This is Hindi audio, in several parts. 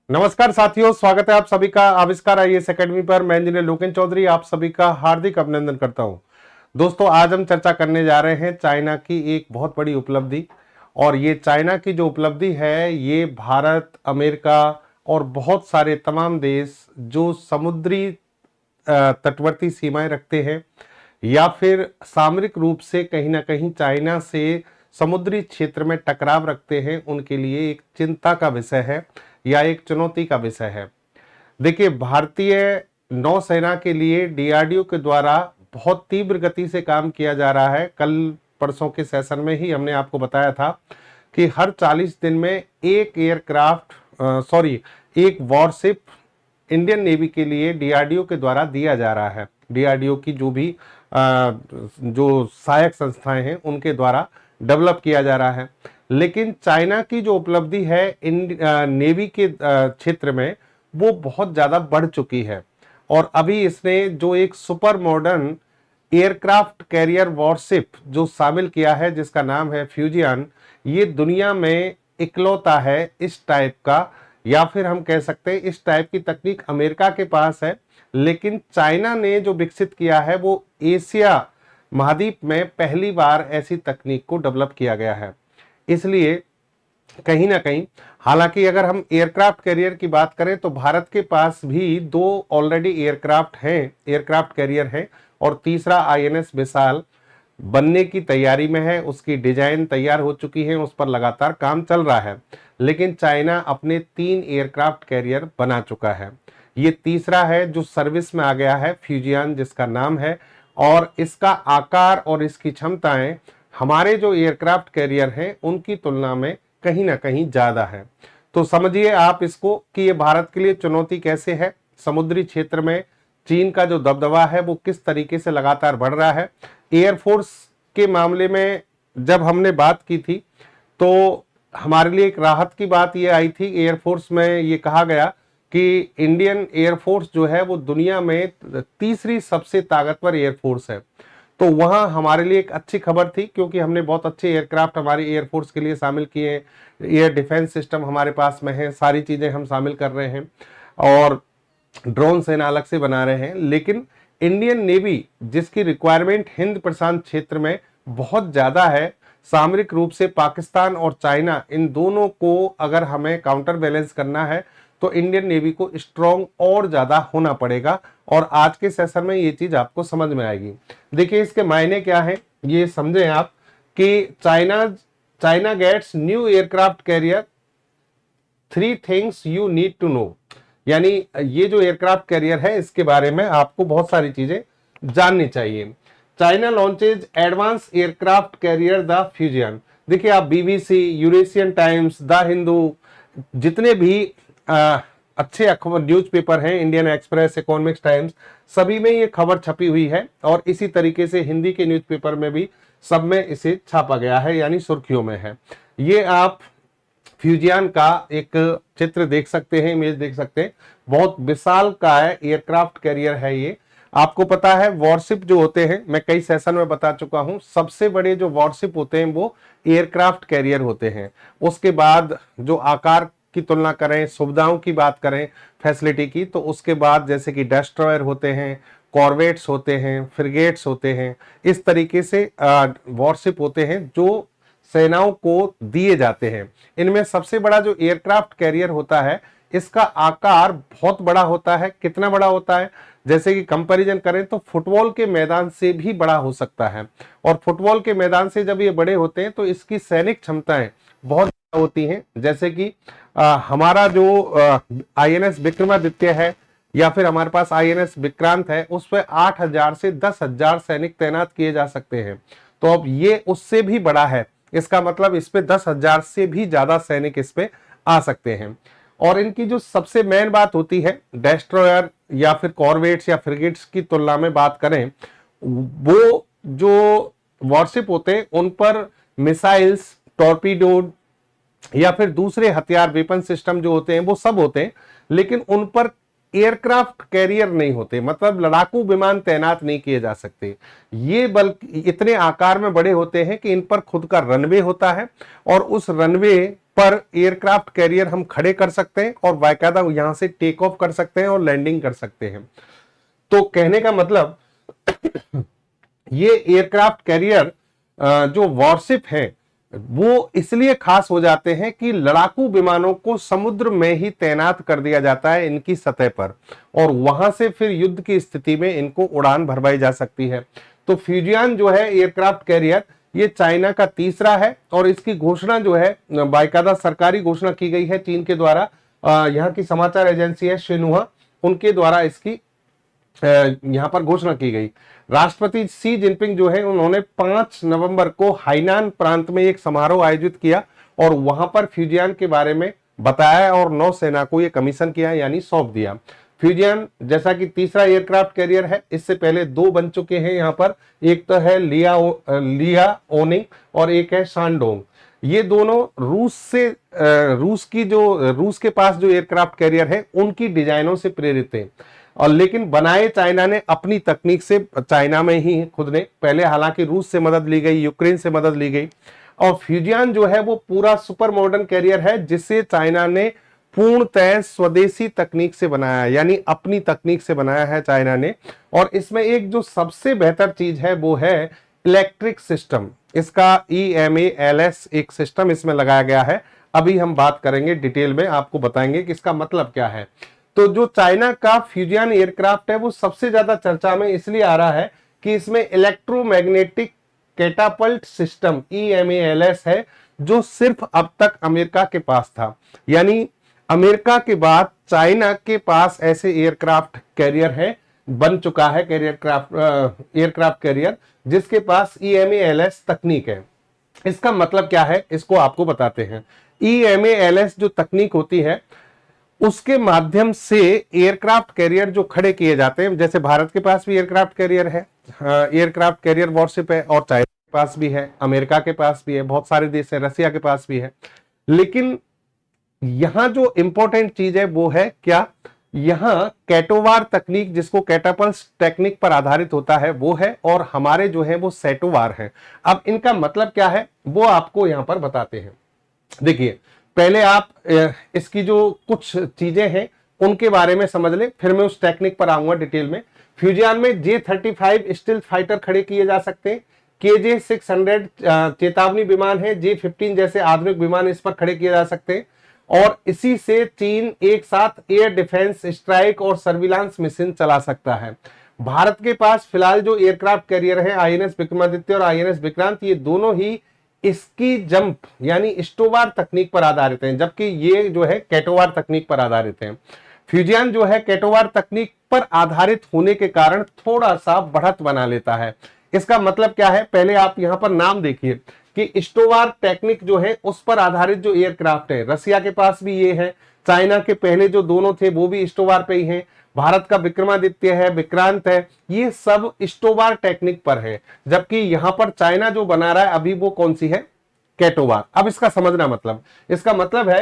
नमस्कार साथियों, स्वागत है आप सभी का आविष्कार आईएएस एकेडमी पर। मैं इंजीनियर लोकेन चौधरी आप सभी का हार्दिक अभिनंदन करता हूं। दोस्तों, आज हम चर्चा करने जा रहे हैं चाइना की एक बहुत बड़ी उपलब्धि। और ये चाइना की जो उपलब्धि है, ये भारत, अमेरिका और बहुत सारे तमाम देश जो समुद्री तटवर्ती सीमाएं रखते हैं या फिर सामरिक रूप से कहीं ना कहीं चाइना से समुद्री क्षेत्र में टकराव रखते हैं, उनके लिए एक चिंता का विषय है या एक चुनौती का विषय है। देखिए, भारतीय नौसेना के लिए डीआरडीओ के द्वारा बहुत तीव्र गति से काम किया जा रहा है। कल परसों के सेशन में ही हमने आपको बताया था कि हर 40 दिन में एक एक वॉरशिप इंडियन नेवी के लिए डीआरडीओ के द्वारा दिया जा रहा है। डीआरडीओ की जो भी जो सहायक संस्थाएं हैं उनके द्वारा डेवलप किया जा रहा है। लेकिन चाइना की जो उपलब्धि है नेवी के क्षेत्र में, वो बहुत ज्यादा बढ़ चुकी है। और अभी इसने जो एक super modern aircraft carrier worship जो शामिल किया है, जिसका नाम है फ्यूजियन, ये दुनिया में इकलौता है इस टाइप का। या फिर हम कह सकते हैं इस टाइप की तकनीक अमेरिका के पास है, लेकिन चाइना ने जो विकसित किया है वो एशिया महाद्वीप में पहली बार ऐसी तकनीक को डेवलप किया गया है। इसलिए कहीं ना कहीं, हालांकि अगर हम एयरक्राफ्ट कैरियर की बात करें तो भारत के पास भी दो ऑलरेडी एयरक्राफ्ट कैरियर हैं, और तीसरा आईएनएस विशाल बनने की तैयारी में है। उसकी डिजाइन तैयार हो चुकी है, उस पर लगातार काम चल रहा है। लेकिन चाइना अपने 3 एयरक्राफ्ट कैरियर बना चुका है। ये तीसरा है जो सर्विस में आ गया है, फ्यूजियन जिसका नाम है। और इसका आकार और इसकी क्षमताएं हमारे जो एयरक्राफ्ट कैरियर हैं उनकी तुलना में कहीं ना कहीं ज्यादा है। तो समझिए आप इसको कि ये भारत के लिए चुनौती कैसे है। समुद्री क्षेत्र में चीन का जो दबदबा है वो किस तरीके से लगातार बढ़ रहा है। एयरफोर्स के मामले में जब हमने बात की थी तो हमारे लिए एक राहत की बात ये आई थी। एयरफोर्स में ये कहा गया कि इंडियन एयरफोर्स जो है वो दुनिया में तीसरी सबसे ताकतवर एयरफोर्स है। तो वहां हमारे लिए एक अच्छी खबर थी, क्योंकि हमने बहुत अच्छे एयरक्राफ्ट हमारे एयरफोर्स के लिए शामिल किए हैं। एयर डिफेंस सिस्टम हमारे पास में है, सारी चीजें हम शामिल कर रहे हैं, और ड्रोन सेना अलग से बना रहे हैं। लेकिन इंडियन नेवी जिसकी रिक्वायरमेंट हिंद प्रशांत क्षेत्र में बहुत ज्यादा है, सामरिक रूप से पाकिस्तान और चाइना इन दोनों को अगर हमें काउंटर बैलेंस करना है तो इंडियन नेवी को स्ट्रॉन्ग और ज्यादा होना पड़ेगा। और आज के सेशन में ये चीज आपको समझ में आएगी। देखिए, इसके मायने क्या है ये समझें आप कि China gets new aircraft carrier, 3 things you need to know. यानी ये जो एयरक्राफ्ट कैरियर है इसके बारे में आपको बहुत सारी चीजें जाननी चाहिए। China launches advance aircraft carrier the Fujian. देखिए, आप BBC, Eurasian times, the Hindu, जितने भी अच्छे अखबार न्यूज़पेपर हैं, इंडियन एक्सप्रेस, इकोनॉमिक्स टाइम्स, सभी में ये खबर छपी हुई है। और इसी तरीके से हिंदी के न्यूज़पेपर में भी सब में इसे छापा गया है, यानी सुर्खियों में है। ये आप फ्यूजियन का एक चित्र देख सकते हैं, इमेज देख सकते हैं। बहुत विशाल का है एयरक्राफ्ट कैरियर है ये। आपको पता है वॉरशिप जो होते हैं, मैं कई सेशन में बता चुका हूं, सबसे बड़े जो वॉरशिप होते हैं वो एयरक्राफ्ट कैरियर होते हैं। उसके बाद जो आकार की तुलना करें, सुविधाओं की बात करें, फैसिलिटी की, तो उसके बाद जैसे कि डेस्ट्रॉयर होते हैं, कॉर्वेट्स होते हैं, फ्रिगेट्स होते हैं, इस तरीके से वॉरशिप होते हैं जो सेनाओं को दिए जाते हैं। इनमें सबसे बड़ा जो एयरक्राफ्ट कैरियर होता है, इसका आकार बहुत बड़ा होता है। कितना बड़ा होता है, जैसे कि कंपैरिजन करें तो फुटबॉल के मैदान से भी बड़ा हो सकता है। और फुटबॉल के मैदान से जब ये बड़े होते हैं तो इसकी सैनिक क्षमताएं बहुत होती हैं। जैसे कि हमारा जो आईएनएस विक्रमादित्य है, या फिर हमारे पास आईएनएस विक्रांत है, उस पर 8,000 से 10,000 सैनिक तैनात किए जा सकते हैं। तो अब ये उससे भी बड़ा है, इसका मतलब इस पे 10,000 से भी ज्यादा सैनिक इस पे आ सकते हैं। और इनकी जो सबसे मेन बात होती है, डेस्ट्रॉयर या फिर कॉर्वेट्स या फ्रिगेट्स की तुलना में बात करें, वो जो वॉरशिप होते हैं उन पर मिसाइल्स, टॉर्पीडो या फिर दूसरे हथियार, वेपन सिस्टम जो होते हैं वो सब होते हैं, लेकिन उन पर एयरक्राफ्ट कैरियर नहीं होते, मतलब लड़ाकू विमान तैनात नहीं किए जा सकते। ये बल्कि इतने आकार में बड़े होते हैं कि इन पर खुद का रनवे होता है, और उस रनवे पर एयरक्राफ्ट कैरियर हम खड़े कर सकते हैं और बाकायदा यहां से टेक ऑफ कर सकते हैं और लैंडिंग कर सकते हैं। तो कहने का मतलब ये एयरक्राफ्ट कैरियर जो वॉरशिप है वो इसलिए खास हो जाते हैं कि लड़ाकू विमानों को समुद्र में ही तैनात कर दिया जाता है इनकी सतह पर, और वहां से फिर युद्ध की स्थिति में इनको उड़ान भरवाई जा सकती है। तो फ्यूजियन जो है एयरक्राफ्ट कैरियर, ये चाइना का तीसरा है, और इसकी घोषणा जो है बाकायदा सरकारी घोषणा की गई है चीन के द्वारा। यहाँ की समाचार एजेंसी है शिन्हुआ, उनके द्वारा इसकी यहां पर घोषणा की गई। राष्ट्रपति शी जिनपिंग जो है उन्होंने 5 नवंबर को हाइनान प्रांत में एक समारोह आयोजित किया और वहां पर फ्यूजियन के बारे में बताया और नौसेना को यह कमीशन किया, यानी सौंप दिया। फ्यूजियन जैसा कि तीसरा एयरक्राफ्ट कैरियर है, इससे पहले 2 बन चुके हैं यहाँ पर, एक तो है लिया ओनिंग और एक है शानडोंग। ये दोनों रूस के पास जो एयरक्राफ्ट कैरियर है उनकी डिजाइनों से प्रेरित है, और लेकिन बनाए चाइना ने अपनी तकनीक से, चाइना में ही खुद ने पहले, हालांकि रूस से मदद ली गई, यूक्रेन से मदद ली गई। और फ्यूजियन जो है वो पूरा सुपर मॉडर्न कैरियर है जिसे चाइना ने पूर्णतः स्वदेशी तकनीक से बनाया, यानी अपनी तकनीक से बनाया है चाइना ने। और इसमें एक जो सबसे बेहतर चीज है वो है इलेक्ट्रिक सिस्टम। इसका EMALS एक सिस्टम इसमें लगाया गया है। अभी हम बात करेंगे डिटेल में, आपको बताएंगे कि इसका मतलब क्या है। तो जो चाइना का फ्यूजियन एयरक्राफ्ट है वो सबसे ज्यादा चर्चा में इसलिए आ रहा है कि इसमें इलेक्ट्रोमैग्नेटिक कैटापल्ट सिस्टम EMALS है, जो सिर्फ अब तक अमेरिका के पास था। यानी अमेरिका के बाद चाइना के पास ऐसे एयरक्राफ्ट कैरियर है, बन चुका है एयरक्राफ्ट कैरियर जिसके पास EMALS तकनीक है। इसका मतलब क्या है, इसको आपको बताते हैं। EMALS जो तकनीक होती है उसके माध्यम से एयरक्राफ्ट कैरियर जो खड़े किए जाते हैं, जैसे भारत के पास भी एयरक्राफ्ट कैरियर है, एयरक्राफ्ट कैरियर वॉरशिप है, और चाइना के पास भी है, अमेरिका के पास भी है, बहुत सारे देश है, रसिया के पास भी है। लेकिन यहां जो इंपॉर्टेंट चीज है वो है क्या, यहां कैटोवार तकनीक, जिसको कैटापल्ट टेक्निक पर आधारित होता है वो है, और हमारे जो है वो सेटोवार है। अब इनका मतलब क्या है वो आपको यहां पर बताते हैं। देखिए, पहले आप इसकी जो कुछ चीजें हैं उनके बारे में समझ लें, फिर मैं उस टेक्निक पर आऊंगा डिटेल में। फ्यूजियन में J-35 स्टील्थ फाइटर खड़े किए जा सकते हैं, KJ-600 चेतावनी विमान है, J-15 जैसे आधुनिक विमान इस पर खड़े किए जा सकते हैं। और इसी से चीन एक साथ एयर डिफेंस, स्ट्राइक और सर्विलांस मिशन चला सकता है। भारत के पास फिलहाल जो एयरक्राफ्ट कैरियर है INS विक्रमादित्य और INS विक्रांत, ये दोनों ही इसकी जंप यानी स्टोवार तकनीक पर आधारित हैं, जबकि ये जो है कैटोवार तकनीक पर आधारित हैं। फ्यूजियन जो है कैटोवार तकनीक पर आधारित होने के कारण थोड़ा सा बढ़त बना लेता है। इसका मतलब क्या है, पहले आप यहां पर नाम देखिए कि स्टोवार टेक्निक जो है उस पर आधारित जो एयरक्राफ्ट है, रसिया के पास भी ये है, चाइना के पहले जो दोनों थे वो भी स्टोवार पे ही हैं, भारत का विक्रमादित्य है, विक्रांत है, ये सब स्टोवार टेक्निक पर है। जबकि यहां पर चाइना जो बना रहा है अभी वो कौन सी है, कैटोवार। अब इसका समझना मतलब, इसका मतलब है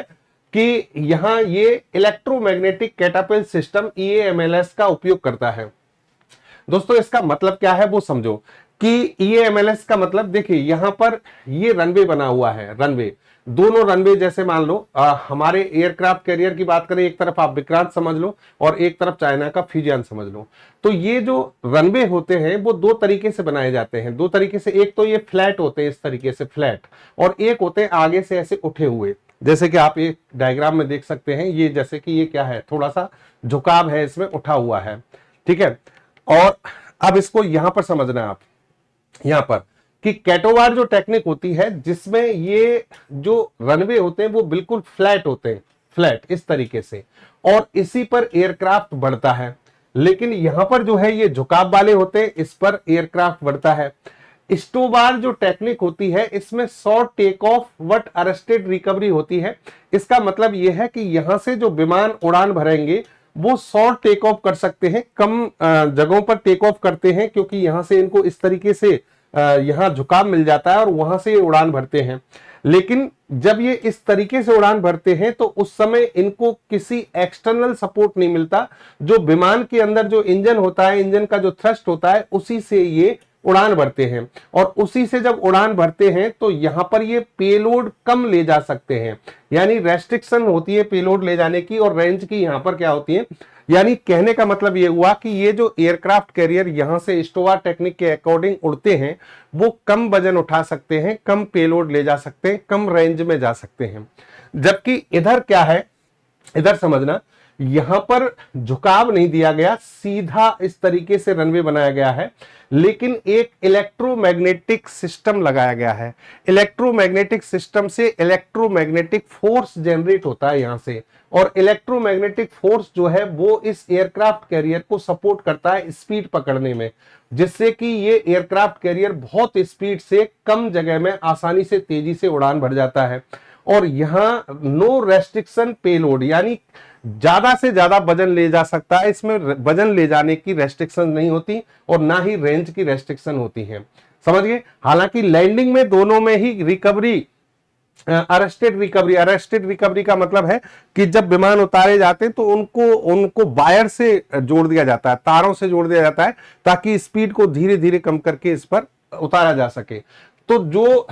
कि यहां ये इलेक्ट्रोमैग्नेटिक कैटापल्ट सिस्टम EMALS का उपयोग करता है। दोस्तों इसका मतलब क्या है वो समझो कि EMALS का मतलब, देखिए यहां पर ये रनवे बना हुआ है, रनवे, दोनों रनवे, जैसे मान लो हमारे एयरक्राफ्ट कैरियर की बात करें, एक तरफ आप विक्रांत समझ लो और एक तरफ चाइना का फ्यूजियन समझ लो। तो ये जो रनवे होते हैं वो 2 तरीके से बनाए जाते हैं, 2 तरीके से। एक तो ये फ्लैट होते हैं इस तरीके से फ्लैट, और एक होते हैं आगे से ऐसे उठे हुए, जैसे कि आप एक डायग्राम में देख सकते हैं। ये जैसे कि ये क्या है, थोड़ा सा झुकाव है, इसमें उठा हुआ है, ठीक है। और अब इसको यहां पर समझना है आप, यहां पर कि कैटोवार जो टेक्निक होती है जिसमें ये जो रनवे होते हैं वो बिल्कुल फ्लैट होते हैं, फ्लैट इस तरीके से, और इसी पर एयरक्राफ्ट बढ़ता है। लेकिन यहां पर जो है ये झुकाव वाले होते हैं, इस पर एयरक्राफ्ट बढ़ता है। स्टोवार जो टेक्निक होती है इसमें short take off but arrested recovery होती है। इसका मतलब यह है कि यहां से जो विमान उड़ान भरेंगे वो शॉर्ट टेक ऑफ कर सकते हैं, कम जगहों पर टेक ऑफ करते हैं, क्योंकि यहां से इनको इस तरीके से यहां झुकाव मिल जाता है और वहां से ये उड़ान भरते हैं। लेकिन जब ये इस तरीके से उड़ान भरते हैं तो उस समय इनको किसी एक्सटर्नल सपोर्ट नहीं मिलता, जो विमान के अंदर जो इंजन होता है, इंजन का जो थ्रस्ट होता है, उसी से ये उड़ान भरते हैं, और उसी से जब उड़ान भरते हैं तो यहां पर ये पेलोड कम ले जा सकते हैं, यानी रेस्ट्रिक्शन होती है पेलोड ले जाने की, और रेंज की यहां पर क्या होती है। यानी कहने का मतलब ये हुआ कि ये जो एयरक्राफ्ट कैरियर यहां से स्टोवा टेक्निक के अकॉर्डिंग उड़ते हैं वो कम वजन उठा सकते हैं, कम पेलोड ले जा सकते हैं, कम रेंज में जा सकते हैं। जबकि इधर क्या है, इधर समझना, यहां पर झुकाव नहीं दिया गया, सीधा इस तरीके से रनवे बनाया गया है, लेकिन एक इलेक्ट्रोमैग्नेटिक सिस्टम लगाया गया है। इलेक्ट्रोमैग्नेटिक सिस्टम से इलेक्ट्रोमैग्नेटिक फोर्स जनरेट होता है यहां से, और इलेक्ट्रोमैग्नेटिक फोर्स जो है वो इस एयरक्राफ्ट कैरियर को सपोर्ट करता है स्पीड पकड़ने में, जिससे कि ये एयरक्राफ्ट कैरियर बहुत स्पीड से कम जगह में आसानी से तेजी से उड़ान भर जाता है। और यहां नो रेस्ट्रिक्शन पेलोड, यानी ज्यादा से ज्यादा वजन ले जा सकता है, इसमें वजन ले जाने की रेस्ट्रिक्शन नहीं होती और ना ही रेंज की रेस्ट्रिक्शन होती है, समझिए। हालांकि लैंडिंग में दोनों में ही रिकवरी, अरेस्टेड रिकवरी का मतलब है कि जब विमान उतारे जाते हैं तो उनको वायर से जोड़ दिया जाता है, तारों से जोड़ दिया जाता है, ताकि स्पीड को धीरे धीरे कम करके इस पर उतारा जा सके। तो जो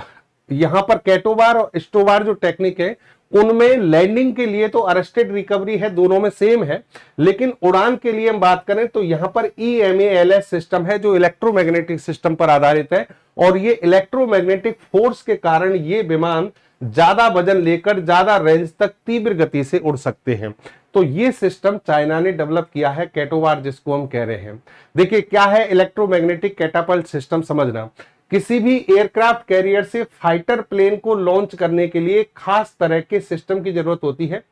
यहां पर कैटोबार और स्टोबार जो टेक्निक है उनमें लैंडिंग के लिए तो अरेस्टेड रिकवरी है, दोनों में सेम है, लेकिन उड़ान के लिए हम बात करें तो यहां पर EMALS सिस्टम है जो इलेक्ट्रोमैग्नेटिक सिस्टम पर आधारित है, और ये इलेक्ट्रोमैग्नेटिक फोर्स के कारण ये विमान ज्यादा वजन लेकर ज्यादा रेंज तक तीव्र गति से उड़ सकते हैं। तो ये सिस्टम चाइना ने डेवलप किया है, कैटोबार जिसको हम कह रहे हैं। देखिए क्या है इलेक्ट्रोमैग्नेटिक कैटापल्ट सिस्टम, समझना। किसी भी एयरक्राफ्ट कैरियर से फाइटर प्लेन को लॉन्च करने के लिए खास तरह के सिस्टम की जरूरत होती है,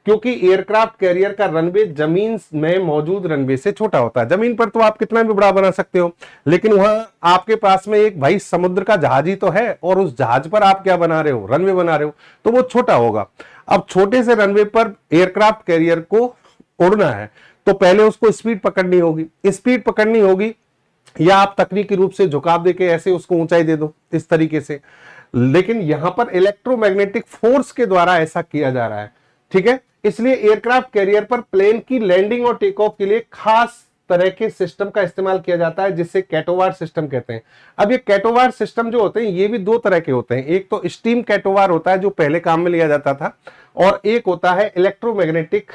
क्योंकि एयरक्राफ्ट कैरियर का रनवे जमीन में मौजूद रनवे से छोटा होता है। जमीन पर तो आप कितना भी बड़ा बना सकते हो, लेकिन वहां आपके पास में एक भाई समुद्र का जहाज ही तो है, और उस जहाज पर आप क्या बना रहे हो, रनवे बना रहे हो, तो वो छोटा होगा। अब छोटे से रनवे पर एयरक्राफ्ट कैरियर को उड़ना है तो पहले उसको स्पीड पकड़नी होगी, या आप तकनीकी रूप से झुकाव देके ऐसे उसको ऊंचाई दे दो इस तरीके से, लेकिन यहां पर इलेक्ट्रोमैग्नेटिक फोर्स के द्वारा ऐसा किया जा रहा है, ठीक है। इसलिए एयरक्राफ्ट कैरियर पर प्लेन की लैंडिंग और टेक ऑफ के लिए खास तरह के सिस्टम का इस्तेमाल किया जाता है, जिसे कैटोवार सिस्टम कहते हैं। अब ये कैटोवार सिस्टम जो होते हैं ये भी दो तरह के होते हैं, एक तो स्टीम कैटोवार होता है जो पहले काम में लिया जाता था, और एक होता है electromagnetic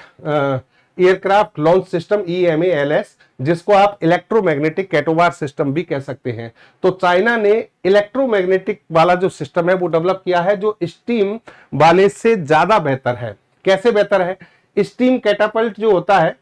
aircraft launch system EMALS, जिसको आप इलेक्ट्रोमैग्नेटिक कैटोवार सिस्टम भी कह सकते हैं। तो चाइना ने इलेक्ट्रोमैग्नेटिक वाला जो सिस्टम है वो डेवलप किया है, जो स्टीम वाले से ज्यादा बेहतर है। कैसे बेहतर है? स्टीम कैटापल्ट जो होता है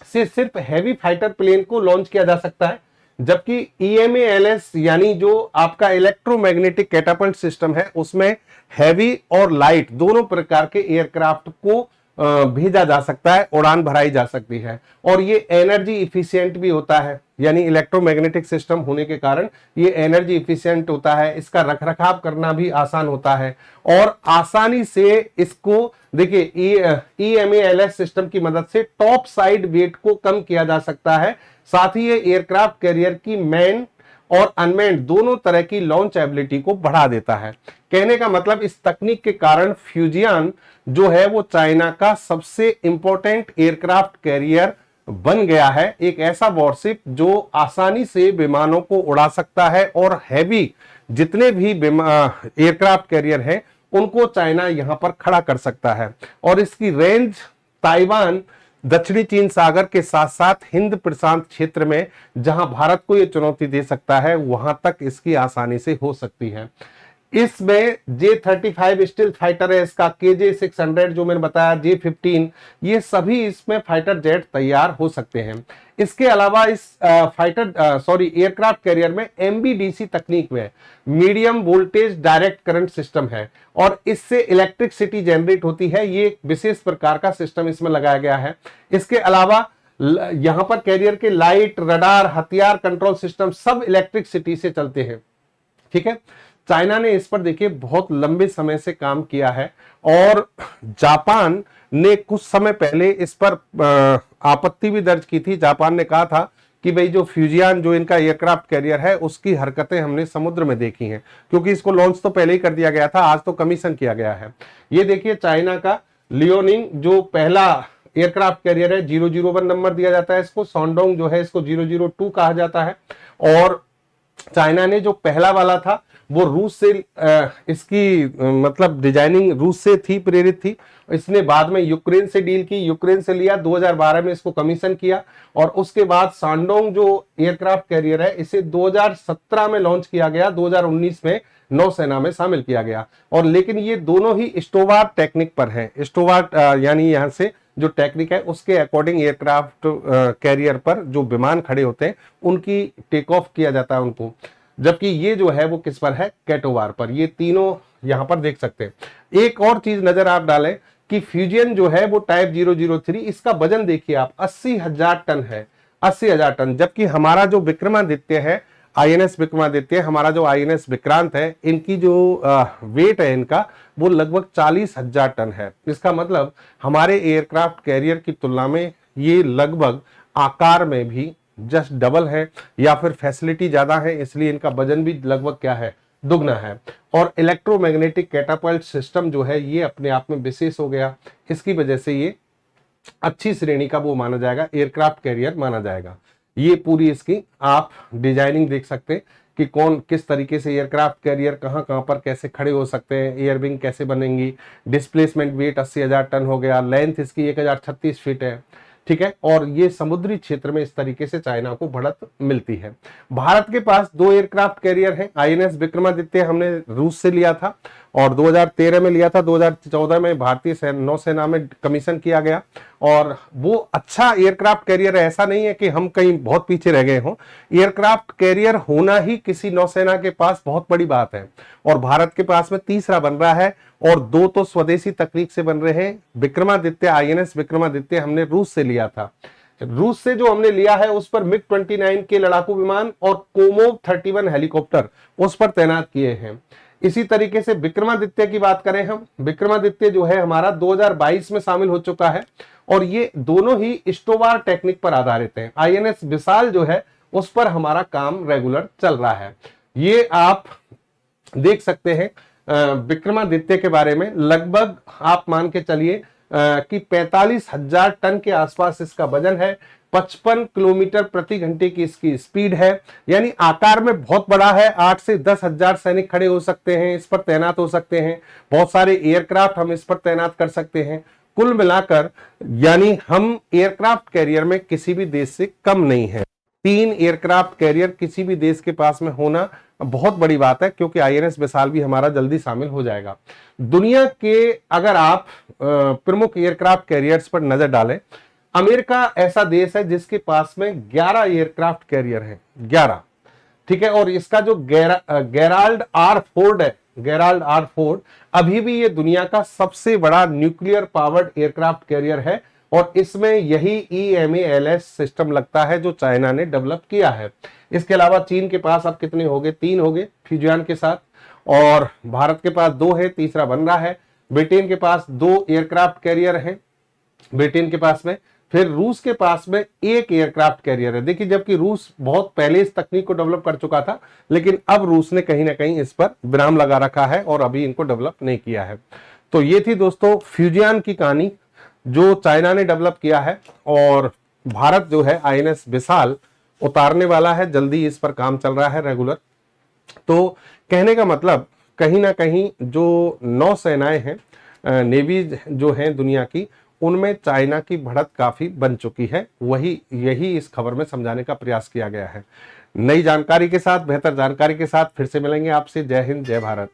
से सिर्फ हैवी फाइटर प्लेन को लॉन्च किया जा सकता है, जबकि EMALS यानी जो आपका इलेक्ट्रोमैग्नेटिक कैटापल्ट सिस्टम है उसमें हैवी और लाइट दोनों प्रकार के एयरक्राफ्ट को भेजा जा सकता है, उड़ान भराई जा सकती है, और ये एनर्जी इफिशिएंट भी होता है। यानी इलेक्ट्रोमैग्नेटिक सिस्टम होने के कारण ये एनर्जी इफिशिएंट होता है, इसका रखरखाव करना भी आसान होता है, और आसानी से इसको देखिए EMALS सिस्टम की मदद से टॉप साइड वेट को कम किया जा सकता है। साथ ही ये एयरक्राफ्ट कैरियर की मैन और अनमैन्ड दोनों तरह की लॉन्च एबिलिटी को बढ़ा देता है। कहने का मतलब इस तकनीक के कारण फ्यूजियन जो है वो चाइना का सबसे इंपॉर्टेंट एयरक्राफ्ट कैरियर बन गया है, एक ऐसा वॉरशिप जो आसानी से विमानों को उड़ा सकता है, और हैवी जितने भी एयरक्राफ्ट कैरियर हैं उनको चाइना यहां पर खड़ा कर सकता है। और इसकी रेंज ताइवान, दक्षिणी चीन सागर के साथ साथ हिंद प्रशांत क्षेत्र में जहां भारत को यह चुनौती दे सकता है वहां तक इसकी आसानी से हो सकती है। इसमें J-35 स्टील फाइटर है, इसका KJ-600 जो मैंने बताया, J-15, ये सभी इसमें फाइटर जेट तैयार हो सकते हैं। इसके अलावा इस एयरक्राफ्ट कैरियर में MBDC तकनीक में medium voltage direct current system है, और इससे इलेक्ट्रिसिटी जनरेट होती है। ये एक विशेष प्रकार का सिस्टम इसमें लगाया गया है। इसके अलावा यहां पर कैरियर के लाइट, रडार, हथियार कंट्रोल सिस्टम सब इलेक्ट्रिसिटी से चलते हैं, ठीक है। चाइना ने इस पर देखिए बहुत लंबे समय से काम किया है, और जापान ने कुछ समय पहले इस पर आपत्ति भी दर्ज की थी। जापान ने कहा था कि भाई जो फ्यूजियन जो इनका एयरक्राफ्ट कैरियर है उसकी हरकतें हमने समुद्र में देखी हैं, क्योंकि इसको लॉन्च तो पहले ही कर दिया गया था, आज तो कमीशन किया गया है। ये देखिए चाइना का लियोनिंग जो पहला एयरक्राफ्ट कैरियर है, 001 नंबर दिया जाता है इसको। सॉन्डोंग जो है इसको 002 कहा जाता है, और चाइना ने जो पहला वाला था वो रूस से इसकी मतलब डिजाइनिंग रूस से थी, प्रेरित थी। इसने बाद में यूक्रेन से डील की, यूक्रेन से लिया, 2012 में इसको कमीशन किया और उसके बाद सांडोंग जो एयरक्राफ्ट कैरियर है इसे 2017 में लॉन्च किया गया, 2019 में नौसेना में शामिल किया गया। और लेकिन ये दोनों ही स्टोवार्ट टेक्निक पर हैं। स्टोवार्ट यानी यहां से जो टेक्निक है उसके अकॉर्डिंग एयरक्राफ्ट कैरियर पर जो विमान खड़े होते हैं उनकी टेक ऑफ किया जाता है उनको, जबकि ये जो है वो किस पर है, कैटोवार पर। ये तीनों यहां पर देख सकते हैं। एक और चीज नजर आप डालें कि फ्यूजियन जो है वो टाइप 003, इसका वजन देखिए आप 80,000 टन है, 80,000 टन। जबकि हमारा जो विक्रमादित्य है, आईएनएस विक्रमादित्य, हमारा जो आईएनएस विक्रांत है, इनकी जो वेट है इनका वो लगभग 40,000 टन है। इसका मतलब हमारे एयरक्राफ्ट कैरियर की तुलना में ये लगभग आकार में भी जस्ट डबल है या फिर फैसिलिटी ज्यादा है, इसलिए इनका वजन भी लगभग क्या है, दुगना है। और इलेक्ट्रोमैग्नेटिक कैटापल्ट सिस्टम जो है ये अपने आप में विशेष हो गया, इसकी वजह से ये अच्छी श्रेणी का वो माना जाएगा, एयरक्राफ्ट कैरियर माना जाएगा। ये पूरी इसकी आप डिजाइनिंग देख सकते हैं कि कौन किस तरीके से एयरक्राफ्ट कैरियर कहां कहां पर कैसे खड़े हो सकते हैं, एयर विंग कैसे बनेंगी। डिस्प्लेसमेंट वेट 80,000 टन हो गया, लेंथ इसकी 1036 फीट है, ठीक है। और ये समुद्री क्षेत्र में इस तरीके से चाइना को बढ़त मिलती है। भारत के पास 2 एयरक्राफ्ट कैरियर हैं। आईएनएस विक्रमादित्य हमने रूस से लिया था और 2013 में लिया था, 2014 में भारतीय नौसेना में कमीशन किया गया। और वो अच्छा एयरक्राफ्ट कैरियर है, ऐसा नहीं है कि हम कहीं बहुत पीछे रह गए हों। एयरक्राफ्ट कैरियर होना ही किसी नौसेना के पास बहुत बड़ी बात है। और भारत के पास में तीसरा बन रहा है और 2 तो स्वदेशी तकनीक से बन रहे हैं। विक्रमादित्य, आईएनएस विक्रमादित्य हमने रूस से लिया था। रूस से जो हमने लिया है उस पर मिग 29 के लड़ाकू विमान और कोमोव 31 हेलीकॉप्टर उस पर तैनात किए हैं। इसी तरीके से विक्रमादित्य की बात करें हम, विक्रमादित्य जो है हमारा 2022 में शामिल हो चुका है और ये दोनों ही स्टोवार टेक्निक पर आधारित हैं। आईएनएस विशाल जो है उस पर हमारा काम रेगुलर चल रहा है। ये आप देख सकते हैं विक्रमादित्य के बारे में। लगभग आप मान के चलिए कि 45,000 टन के आसपास इसका वजन है, 55 किलोमीटर प्रति घंटे की इसकी स्पीड है, यानी आकार में बहुत बड़ा है। 8 से 10,000 सैनिक खड़े हो सकते हैं, इस पर तैनात हो सकते हैं। बहुत सारे एयरक्राफ्ट हम इस पर तैनात कर सकते हैं। कुल मिलाकर यानी हम एयरक्राफ्ट कैरियर में किसी भी देश से कम नहीं है। 3 एयरक्राफ्ट कैरियर किसी भी देश के पास में होना बहुत बड़ी बात है, क्योंकि आईएनएस विशाल भी हमारा जल्दी शामिल हो जाएगा। दुनिया के अगर आप प्रमुख एयरक्राफ्ट कैरियर्स पर नजर डालें, अमेरिका ऐसा देश है जिसके पास में 11 एयरक्राफ्ट कैरियर हैं, 11, ठीक है। और इसका जो गेराल्ड आर फोर्ड है, गेराल्ड आर फोर्ड अभी भी ये दुनिया का सबसे बड़ा न्यूक्लियर पावर्ड एयरक्राफ्ट कैरियर है और इसमें यही EMALS सिस्टम लगता है जो चाइना ने डेवलप किया है। इसके अलावा चीन के पास अब कितने हो गए, 3 हो गए फ्यूजियन के साथ, और भारत के पास 2 है, तीसरा बन रहा है। ब्रिटेन के पास 2 एयरक्राफ्ट कैरियर हैं, ब्रिटेन के पास में। फिर रूस के पास में 1 एयरक्राफ्ट कैरियर है। देखिए, जबकि रूस बहुत पहले इस तकनीक को डेवलप कर चुका था, लेकिन अब रूस ने कहीं ना कहीं इस पर विराम लगा रखा है और अभी इनको डेवलप नहीं किया है। तो ये थी दोस्तों फ्यूजियन की कहानी जो चाइना ने डेवलप किया है, और भारत जो है आईएनएस विशाल उतारने वाला है, जल्दी इस पर काम चल रहा है रेगुलर। तो कहने का मतलब कहीं ना कहीं जो नौसेनाएं हैं, नेवी जो हैं दुनिया की, उनमें चाइना की बढ़त काफी बन चुकी है। यही इस खबर में समझाने का प्रयास किया गया है। नई जानकारी के साथ, बेहतर जानकारी के साथ फिर से मिलेंगे आपसे। जय हिंद, जय भारत।